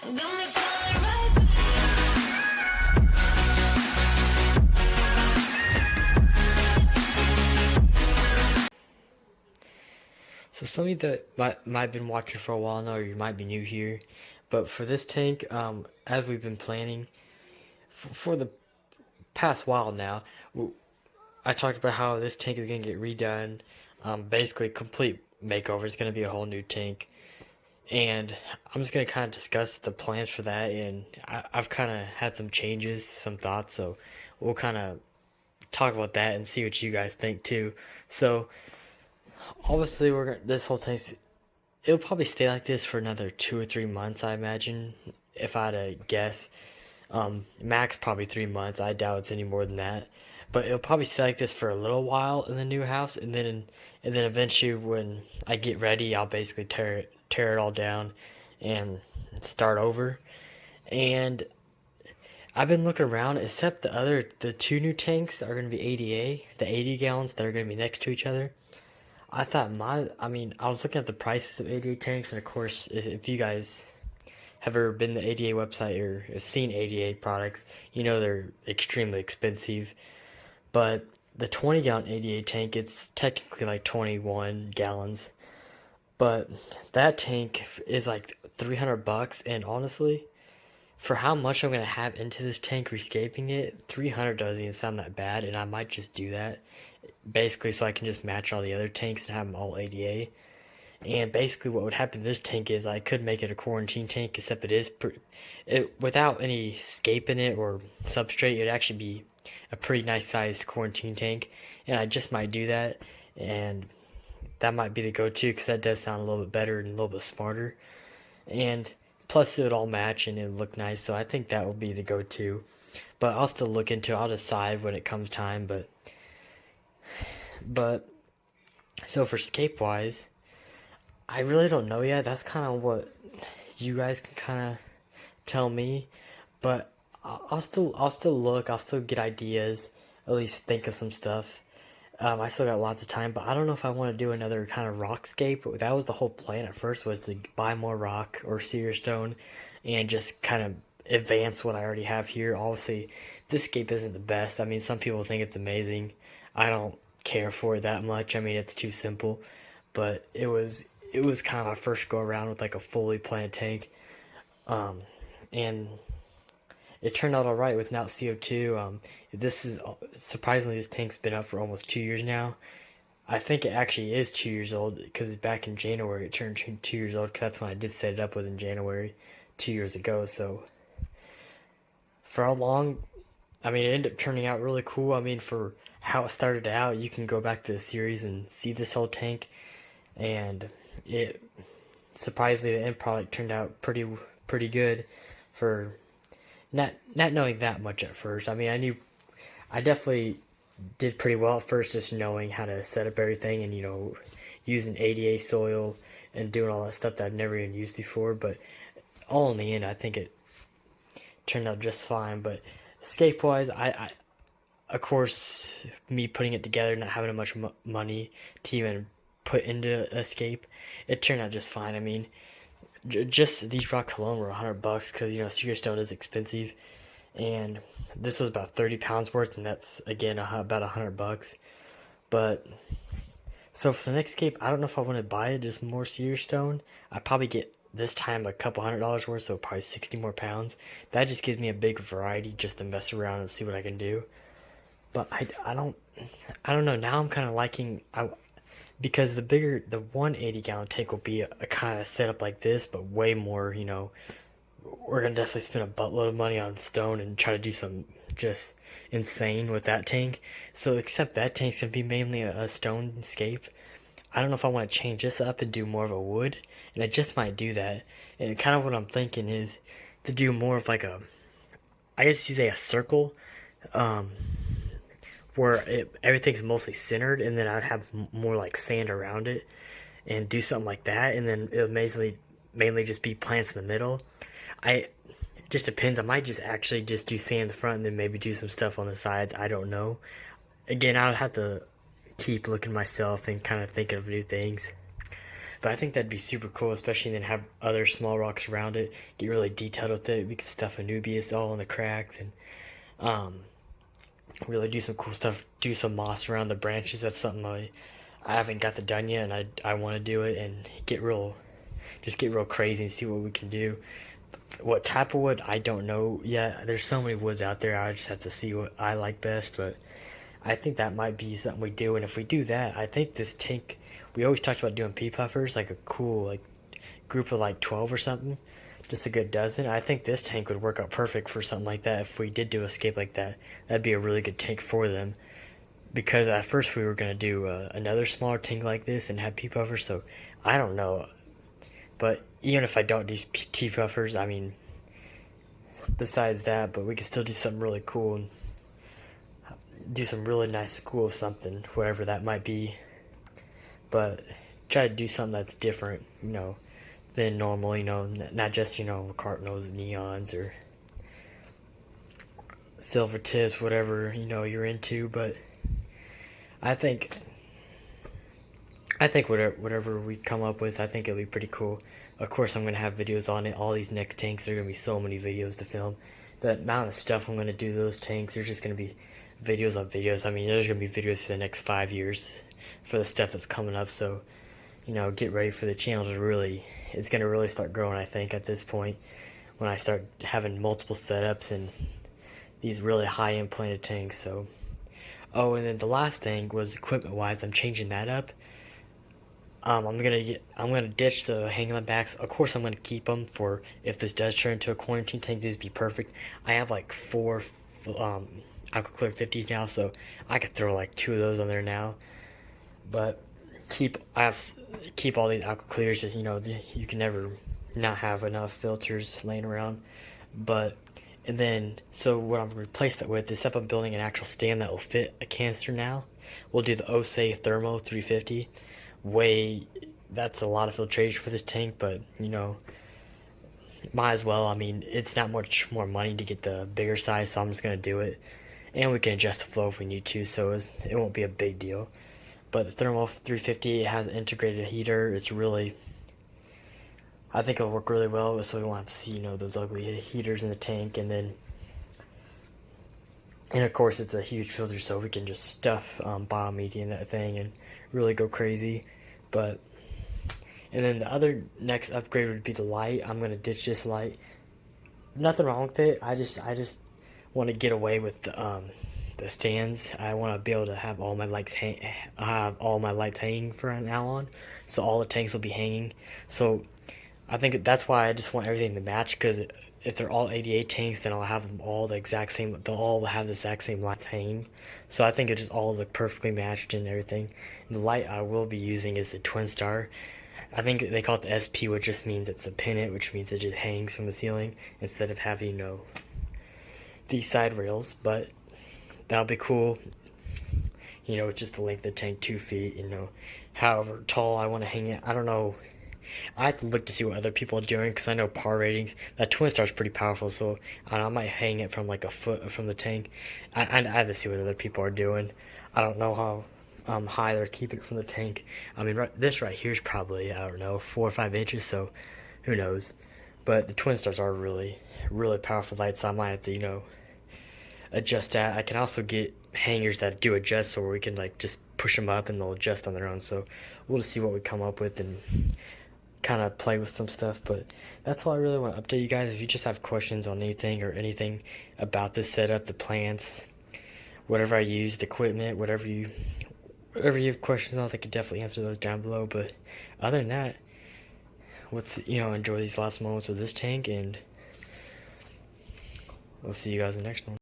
So some of you that might have been watching for a while now, or you might be new here, but for this tank, as we've been planning for the past while now, I talked about how this tank is gonna get redone, basically complete makeover. It's gonna be a whole new tank, and I'm just gonna kind of discuss the plans for that. And I've kind of had some changes, some thoughts, so we'll kind of talk about that and see what you guys think too. So obviously, this whole tank's it'll probably stay like this for another 2 or 3 months, I imagine, if I had to guess. Max probably 3 months. I doubt it's any more than that. But it'll probably stay like this for a little while in the new house, and then eventually when I get ready, I'll basically tear it all down and start over. And I've been looking around, except the two new tanks are gonna be ADA, the 80 gallons that are gonna be next to each other. I was looking at the prices of ADA tanks, and of course, if you guys have ever been to the ADA website or have seen ADA products, you know they're extremely expensive. But the 20 gallon ADA tank, it's technically like 21 gallons. But that tank is like $300, and honestly, for how much I'm gonna have into this tank rescaping it, 300 doesn't even sound that bad, and I might just do that. Basically, so I can just match all the other tanks and have them all ADA. And basically, what would happen to this tank is I could make it a quarantine tank, except without any scape in it or substrate. It'd actually be a pretty nice sized quarantine tank, and I just might do that, and that might be the go-to because that does sound a little bit better and a little bit smarter, and plus it would all match and it would look nice. So I think that would be the go-to, but I'll still look into it. I'll decide when it comes time, but so for scape wise, I really don't know yet. That's kind of what you guys can kind of tell me, but I'll still look. I'll still get ideas. At least think of some stuff. I still got lots of time, but I don't know if I want to do another kind of rock scape. That was the whole plan at first, was to buy more rock or cedar stone, and just kind of advance what I already have here. Obviously, this scape isn't the best. I mean, some people think it's amazing. I don't care for it that much. I mean, it's too simple, but it was kind of my first go around with like a fully planned tank, and it turned out all right without CO2. This is surprisingly, this tank's been up for almost 2 years now. I think it actually is 2 years old because back in January it turned 2 years old, because that's when I did set it up, was in January 2 years ago. So for how long, I mean, it ended up turning out really cool. I mean, for how it started out, you can go back to the series and see this whole tank, and it surprisingly the end product turned out pretty good for not knowing that much at first. I mean, I definitely did pretty well at first, just knowing how to set up everything, and using ADA soil and doing all that stuff that I've never even used before. But all in the end, I think it turned out just fine. But scape wise, I of course, me putting it together, not having much money to even put into escape, it turned out just fine. I mean, just these rocks alone were $100, because cedar stone is expensive, and this was about 30 pounds worth, and that's again about $100. But so for the next escape, I don't know if I want to buy just more cedar stone. I probably get this time a couple $100 worth, so probably 60 more pounds. That just gives me a big variety just to mess around and see what I can do. But I don't know. Now I'm kind of liking, because the 180 gallon tank will be a kind of setup like this, but way more. We're gonna definitely spend a buttload of money on stone and try to do some just insane with that tank. So except that tank's gonna be mainly a stone scape. I don't know if I want to change this up and do more of a wood, and I just might do that. And kind of what I'm thinking is to do more of like I guess you say a circle, where everything's mostly centered, and then I'd have more like sand around it, and do something like that, and then it would mainly just be plants in the middle. It just depends. I might just actually just do sand in the front, and then maybe do some stuff on the sides. I don't know. Again, I'll have to keep looking myself and kind of thinking of new things. But I think that'd be super cool, especially then have other small rocks around it. Get really detailed with it. We could stuff Anubias all in the cracks and um, really do some cool stuff. Do some moss around the branches. That's something I haven't got to done yet, and I want to do it and get real, just get real crazy and see what we can do. What type of wood, I don't know yet. There's so many woods out there. I just have to see what I like best, but I think that might be something we do. And if we do that, I think this tank, we always talked about doing pea puffers, like a cool like group of like 12 or something, just a good dozen. I think this tank would work out perfect for something like that. If we did do escape like that, that'd be a really good tank for them. Because at first we were gonna do another smaller tank like this and have pea puffers. So I don't know, but even if I don't do pea puffers, I mean, besides that, but we can still do something really cool and do some really nice school something, whatever that might be. But try to do something that's different, than normal, not just, cardinals, neons, or silver tips, whatever, you're into. But I think whatever we come up with, I think it'll be pretty cool. Of course, I'm going to have videos on it. All these next tanks, there are going to be so many videos to film. The amount of stuff I'm going to do those tanks, there's just going to be videos on videos. I mean, there's going to be videos for the next 5 years for the stuff that's coming up. So, get ready for the channel to really, it's going to really start growing, I think, at this point, when I start having multiple setups and these really high-end planted tanks. So, oh, and then the last thing was equipment-wise, I'm changing that up. I'm gonna ditch the hanging line backs. Of course, I'm gonna keep them for if this does turn into a quarantine tank. These would be perfect. I have like 4 Aquaclear 50s now, so I could throw like 2 of those on there now. But keep all these Aquaclears. Just you can never not have enough filters laying around. But and then so what I'm gonna replace that with is, I'm building an actual stand that will fit a canister now. We'll do the Osei Thermo 350. That's a lot of filtration for this tank, but might as well. I mean, it's not much more money to get the bigger size, so I'm just gonna do it, and we can adjust the flow if we need to, so it won't be a big deal. But the Thermo 350, it has an integrated heater. It's really, I think it'll work really well, so we won't have to see those ugly heaters in the tank. And of course, it's a huge filter, so we can just stuff biomedia in that thing and really go crazy. And then the other next upgrade would be the light. I'm gonna ditch this light. Nothing wrong with it. I just want to get away with the stands. I want to be able to have all my lights hanging from now on, so all the tanks will be hanging. So I think that's why I just want everything to match, because if they're all 88 tanks, then I'll have them all the exact same. They'll all have the exact same lights hanging. So I think it just all look perfectly matched and everything. And the light I will be using is the Twin Star. I think they call it the SP, which just means it's a pennant, which means it just hangs from the ceiling instead of having these side rails. But that'll be cool. It's just the length of the tank, 2 feet. However tall I want to hang it. I don't know. I have to look to see what other people are doing, because I know par ratings. That Twin Star is pretty powerful, so I might hang it from like a foot from the tank. I have to see what other people are doing. I don't know how high they're keeping it from the tank. I mean, this right here is probably, I don't know, 4 or 5 inches, so who knows. But the Twin Stars are really, really powerful lights, so I might have to, adjust that. I can also get hangers that do adjust, so we can like just push them up and they'll adjust on their own. So we'll just see what we come up with and kind of play with some stuff. But that's all I really want to update you guys. If you just have questions on anything or anything about this setup, the plants, whatever I use, the equipment, whatever you have questions on, I can definitely answer those down below. But other than that, enjoy these last moments with this tank, and we'll see you guys in the next one.